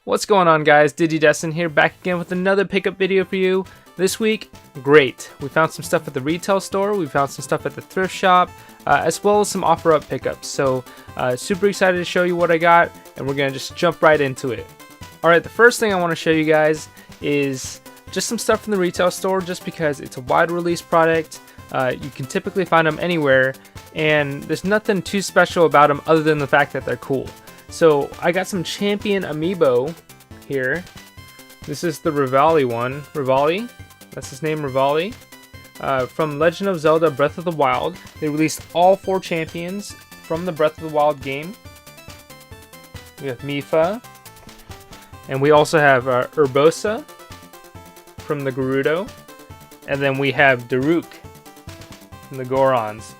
What's going on, guys? Digidesdan here, back again with another pickup video for you. This week, great. We found some stuff at the retail store, we found some stuff at the thrift shop, as well as some offer-up pickups. So, super excited to show you what I got, and we're gonna just jump right into it. Alright, the first thing I want to show you guys is just some stuff from the retail store, just because it's a wide release product. You can typically find them anywhere, and there's nothing too special about them other than the fact that they're cool. So I got some Champion Amiibo here. This is the Rivali one. Rivali? That's his name, Rivali. From Legend of Zelda Breath of the Wild. They released all 4 champions from the Breath of the Wild game. We have Mipha. And we also have Urbosa from the Gerudo. And then we have Daruk from the Gorons.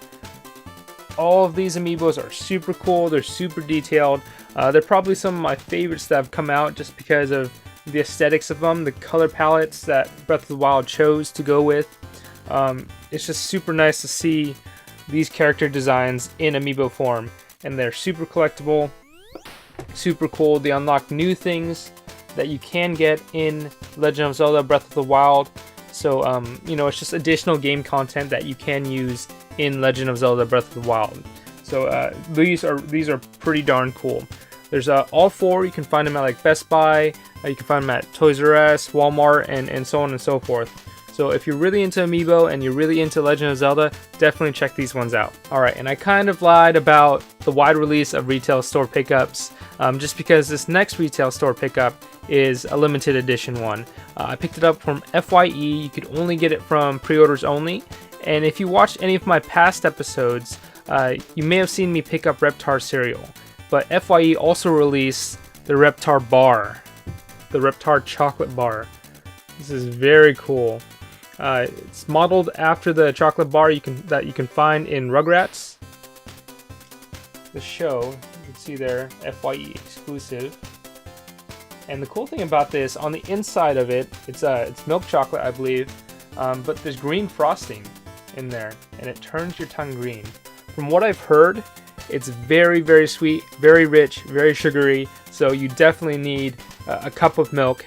All of these amiibos are super cool. They're super detailed. They're probably some of my favorites that have come out just because of the aesthetics of them, the color palettes that Breath of the Wild chose to go with. It's just super nice to see these character designs in amiibo form, and they're super collectible, super cool. They unlock new things that you can get in Legend of Zelda Breath of the Wild. So, you know, it's just additional game content that you can use in Legend of Zelda Breath of the Wild. So these are pretty darn cool. There's all 4. You can find them at like Best Buy. You can find them at Toys R Us, Walmart, and so on and so forth. So if you're really into amiibo and you're really into Legend of Zelda, definitely check these ones out. Alright, and I kind of lied about the wide release of retail store pickups, just because this next retail store pickup is a limited edition one. I picked it up from FYE. You could only get it from pre-orders only. And if you watched any of my past episodes, you may have seen me pick up Reptar cereal. But FYE also released the Reptar bar, the Reptar chocolate bar. This is very cool. It's modeled after the chocolate bar that you can find in Rugrats. The show, you can see there, FYE exclusive. And the cool thing about this, on the inside of it, it's milk chocolate, I believe, but there's green frosting in there, and it turns your tongue green. From what I've heard, it's very, very sweet, very rich, very sugary, so you definitely need a cup of milk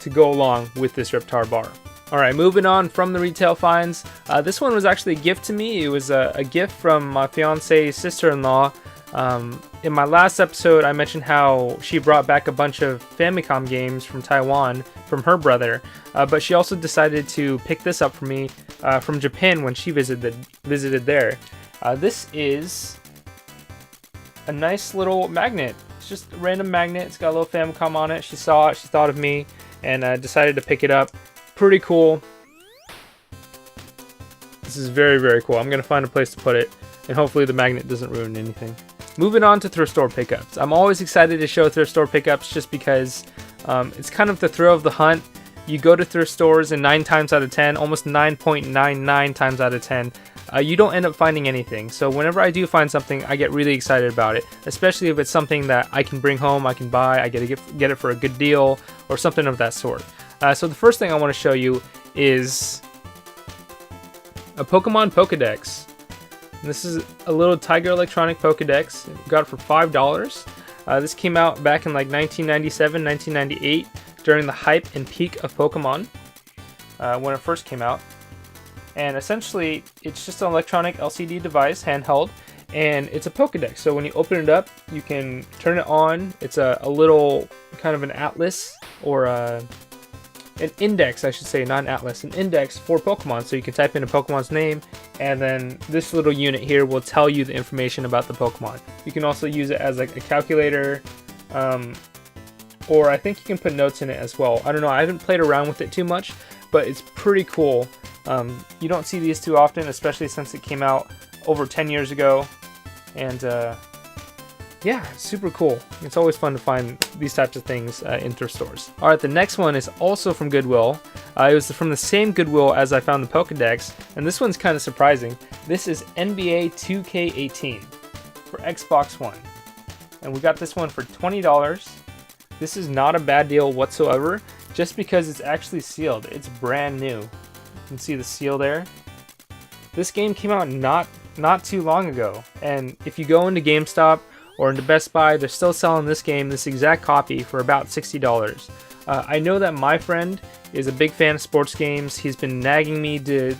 to go along with this Reptar bar. Alright, moving on from the retail finds. This one was actually a gift to me. It was a gift from my fiance's sister-in-law. In my last episode, I mentioned how she brought back a bunch of Famicom games from Taiwan from her brother, but she also decided to pick this up for me from Japan when she visited there. This is a nice little magnet. It's just a random magnet. It's got a little Famicom on it. She saw it, she thought of me, and decided to pick it up. Pretty cool. This is very, very cool. I'm going to find a place to put it, and hopefully the magnet doesn't ruin anything. Moving on to thrift store pickups. I'm always excited to show thrift store pickups just because it's kind of the thrill of the hunt. You go to thrift stores and 9 times out of 10, almost 9.99 times out of 10, you don't end up finding anything. So whenever I do find something, I get really excited about it, especially if it's something that I can bring home, I can buy, I get it for a good deal, or something of that sort. So the first thing I want to show you is a Pokemon Pokedex. This is a little Tiger Electronic Pokedex. Got it for $5. This came out back in like 1997, 1998, during the hype and peak of Pokemon when it first came out. And essentially, it's just an electronic LCD device, handheld, and it's a Pokedex. So when you open it up, you can turn it on. It's a little kind of an atlas, or an index, I should say, not an atlas, an index for Pokemon. So you can type in a Pokemon's name, and then this little unit here will tell you the information about the Pokemon. You can also use it as like a calculator, or I think you can put notes in it as well. I don't know, I haven't played around with it too much, but it's pretty cool. You don't see these too often, especially since it came out over 10 years ago, and yeah, super cool. It's always fun to find these types of things in thrift stores. Alright, the next one is also from Goodwill. It was from the same Goodwill as I found the Pokedex, and this one's kind of surprising. This is NBA 2K18 for Xbox One, and we got this one for $20. This is not a bad deal whatsoever, just because it's actually sealed. It's brand new. You can see the seal there. This game came out not too long ago, and if you go into GameStop or in the Best Buy, they're still selling this game, this exact copy, for about $60. I know that my friend is a big fan of sports games. He's been nagging me to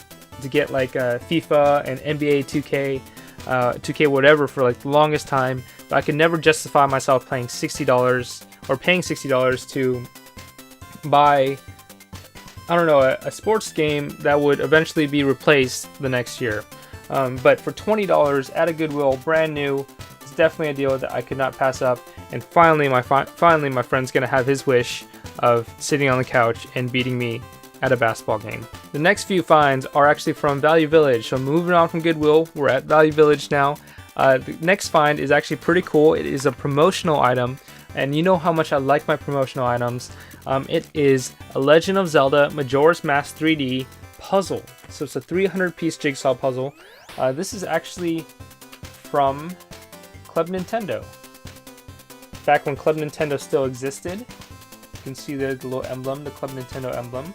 get like FIFA and NBA 2K, 2K whatever for like the longest time, but I could never justify myself paying $60 or paying $60 to buy, I don't know, a sports game that would eventually be replaced the next year. But for $20 at a Goodwill, brand new, it's definitely a deal that I could not pass up. And finally, my friend's gonna have his wish of sitting on the couch and beating me at a basketball game. The next few finds are actually from Value Village. So moving on from Goodwill, we're at Value Village now. The next find is actually pretty cool. It is a promotional item, and you know how much I like my promotional items. It is a Legend of Zelda Majora's Mask 3D puzzle. So it's a 300-piece jigsaw puzzle. This is actually from Club Nintendo. Back when Club Nintendo still existed. You can see there's the little emblem, the Club Nintendo emblem.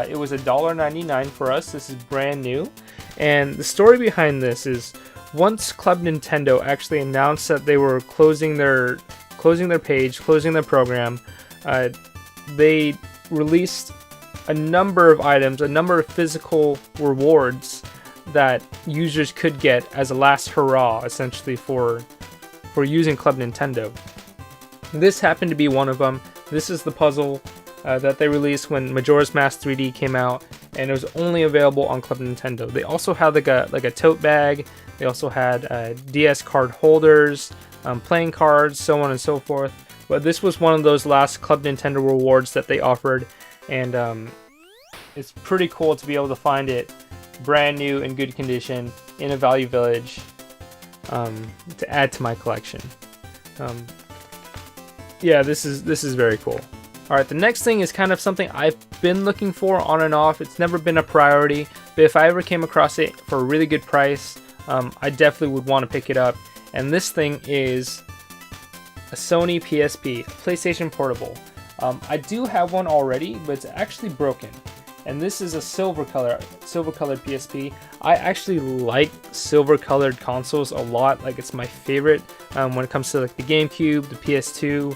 It was $1.99 for us. This is brand new. And the story behind this is, once Club Nintendo actually announced that they were closing their page, closing their program, they released a number of items, a number of physical rewards that users could get as a last hurrah, essentially, for using Club Nintendo. This happened to be one of them. This is the puzzle that they released when Majora's Mask 3D came out, and it was only available on Club Nintendo. They also had like a tote bag. They also had DS card holders, playing cards, so on and so forth. But this was one of those last Club Nintendo rewards that they offered, and it's pretty cool to be able to find it brand new in good condition in a Value Village to add to my collection. Yeah, this is very cool. Alright, the next thing is kind of something I've been looking for on and off. It's never been a priority, but if I ever came across it for a really good price, I definitely would want to pick it up. And this thing is a Sony PSP, PlayStation Portable. I do have one already, but it's actually broken. And this is a silver colored PSP. I actually like silver colored consoles a lot. Like, it's my favorite when it comes to like the GameCube, the PS2.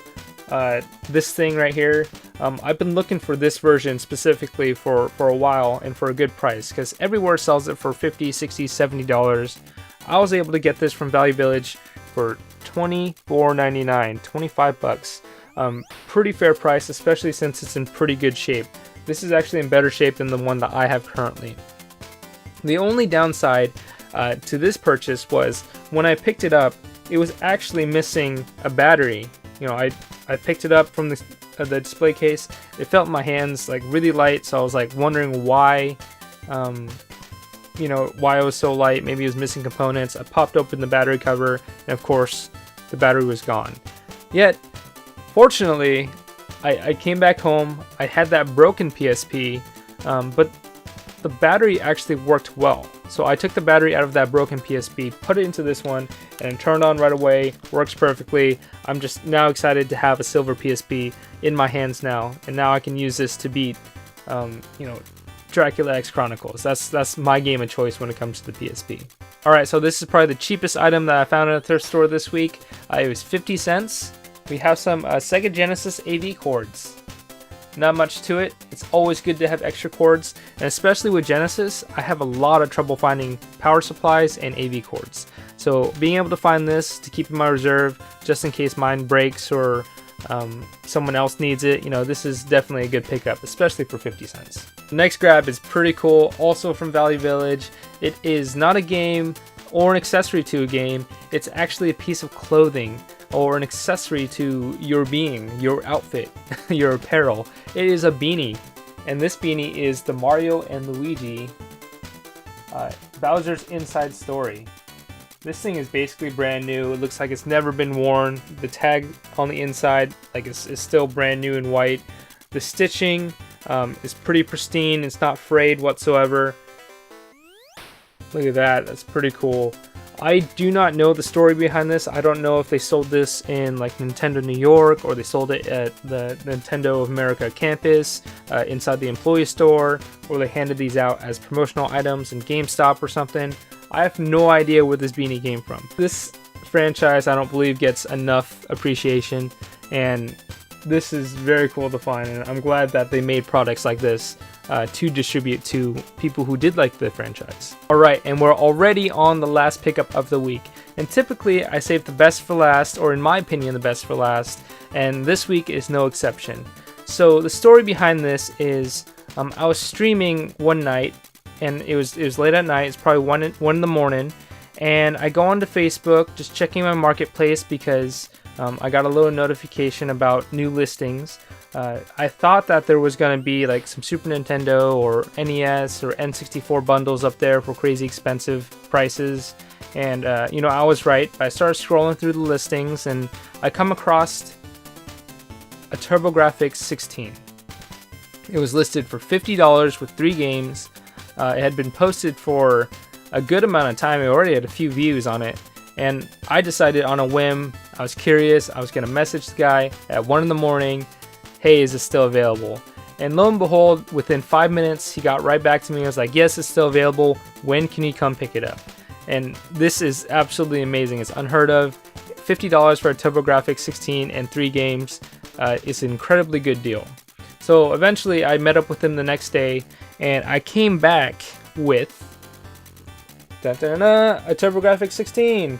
This thing right here, I've been looking for this version specifically for a while, and for a good price, because everywhere sells it for $50, $60, $70. I was able to get this from Value Village for $24.99, 25 bucks. Pretty fair price, especially since it's in pretty good shape. This is actually in better shape than the one that I have currently. The only downside to this purchase was, when I picked it up, it was actually missing a battery. You know, I picked it up from the display case. It felt in my hands like really light, so I was like wondering why, you know, why it was so light. Maybe it was missing components. I popped open the battery cover, and of course, the battery was gone. Yet, fortunately, I came back home. I had that broken PSP, but the battery actually worked well. So I took the battery out of that broken PSP, put it into this one, and it turned on right away. Works perfectly. I'm just now excited to have a silver PSP in my hands now, and now I can use this to beat, you know, Dracula X Chronicles. That's my game of choice when it comes to the PSP. Alright, so this is probably the cheapest item that I found at a thrift store this week. It was 50 cents. We have some Sega Genesis AV cords. Not much to it. It's always good to have extra cords, and especially with Genesis, I have a lot of trouble finding power supplies and AV cords. So being able to find this to keep in my reserve, just in case mine breaks or someone else needs it, you know, this is definitely a good pickup, especially for 50 cents. The next grab is pretty cool, also from Value Village. It is not a game or an accessory to a game. It's actually a piece of clothing or an accessory to your being, your outfit, your apparel. It is a beanie, and this beanie is the Mario and Luigi Bowser's Inside Story. This thing is basically brand new. It looks like it's never been worn. The tag on the inside, like, is still brand new and white. The stitching is pretty pristine. It's not frayed whatsoever. Look at that. That's pretty cool. I do not know the story behind this. I don't know if they sold this in like Nintendo New York, or they sold it at the Nintendo of America campus inside the employee store, or they handed these out as promotional items in GameStop or something. I have no idea where this beanie came from. This franchise I don't believe gets enough appreciation, and this is very cool to find, and I'm glad that they made products like this to distribute to people who did like the franchise. Alright, and we're already on the last pickup of the week. And typically I save the best for last, or in my opinion the best for last, and this week is no exception. So the story behind this is I was streaming one night, and it was late at night. It's probably 1 in the morning, and I go onto Facebook just checking my marketplace because I got a little notification about new listings. I thought that there was going to be like some Super Nintendo or NES or N64 bundles up there for crazy expensive prices, and you know, I was right. I started scrolling through the listings and I come across a TurboGrafx 16. It was listed for $50 with 3 games. It had been posted for a good amount of time. It already had a few views on it, and I decided on a whim, I was curious, I was going to message the guy at 1 in the morning, hey, is it still available? And lo and behold, within 5 minutes, he got right back to me. I was like, yes, it's still available. When can you come pick it up? And this is absolutely amazing. It's unheard of. $50 for a TurboGrafx 16 and 3 games is an incredibly good deal. So eventually I met up with him the next day, and I came back with a TurboGrafx 16.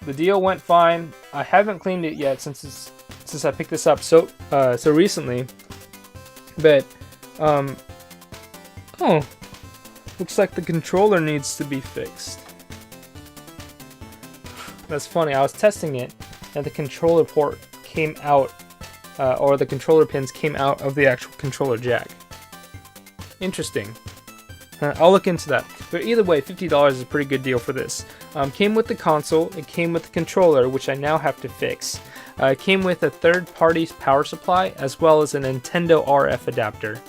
The deal went fine. I haven't cleaned it yet since I picked this up so recently, but oh, looks like the controller needs to be fixed. That's funny. I was testing it, and the controller port came out, or the controller pins came out of the actual controller jack. Interesting. I'll look into that. But either way, $50 is a pretty good deal for this. Came with the console, it came with the controller, which I now have to fix. It came with a third-party power supply as well as a Nintendo RF adapter,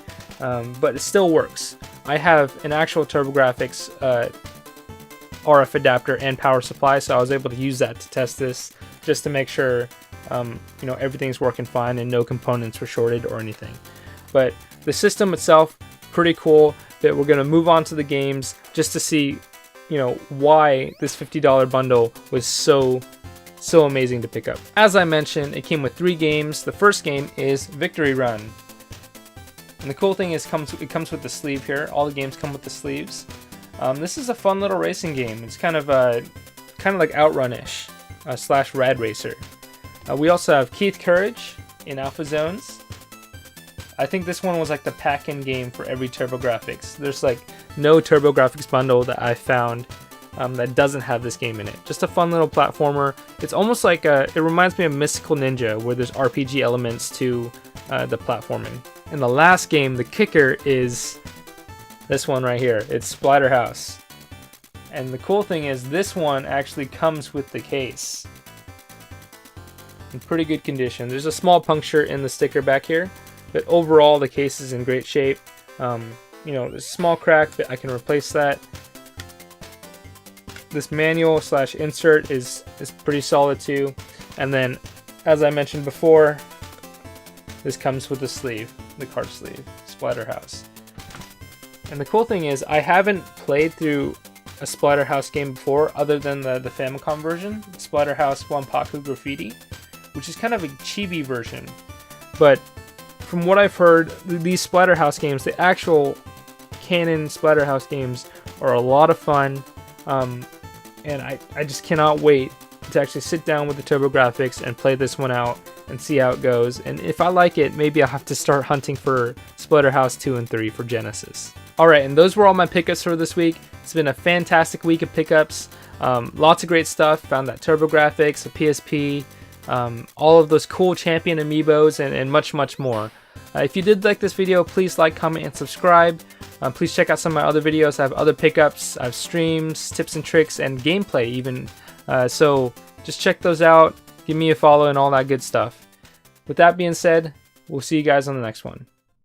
but it still works. I have an actual TurboGrafx RF adapter and power supply, so I was able to use that to test this just to make sure you know, everything's working fine and no components were shorted or anything. But the system itself, pretty cool. But we're gonna move on to the games just to see, you know, why this $50 bundle was so amazing to pick up. As I mentioned, it came with 3 games. The first game is Victory Run, and the cool thing is it comes with the sleeve here. All the games come with the sleeves. This is a fun little racing game. It's kind of like Outrun-ish / Rad Racer. We also have Keith Courage in Alpha Zones. I think this one was like the pack-in game for every TurboGrafx. There's like no TurboGrafx bundle that I found that doesn't have this game in it. Just a fun little platformer. It's almost like it reminds me of Mystical Ninja, where there's RPG elements to the platforming. And the last game, the kicker, is this one right here. It's Splatterhouse. And the cool thing is this one actually comes with the case. In pretty good condition. There's a small puncture in the sticker back here, but overall the case is in great shape. You know, there's a small crack, but I can replace that. This manual / insert is pretty solid too. And then, as I mentioned before, this comes with the sleeve, the card sleeve, Splatterhouse. And the cool thing is, I haven't played through a Splatterhouse game before, other than the Famicom version, Splatterhouse Wanpaku Graffiti, which is kind of a chibi version. But from what I've heard, these Splatterhouse games, the actual canon Splatterhouse games, are a lot of fun. And I just cannot wait to actually sit down with the TurboGrafx and play this one out and see how it goes. And if I like it, maybe I'll have to start hunting for Splatterhouse 2 and 3 for Genesis. Alright, and those were all my pickups for this week. It's been a fantastic week of pickups. Lots of great stuff. Found that TurboGrafx, a PSP, all of those cool Champion amiibos, and much more. If you did like this video, please like, comment, and subscribe. Please check out some of my other videos. I have other pickups, I have streams, tips and tricks, and gameplay even. So just check those out. Give me a follow and all that good stuff. With that being said, we'll see you guys on the next one.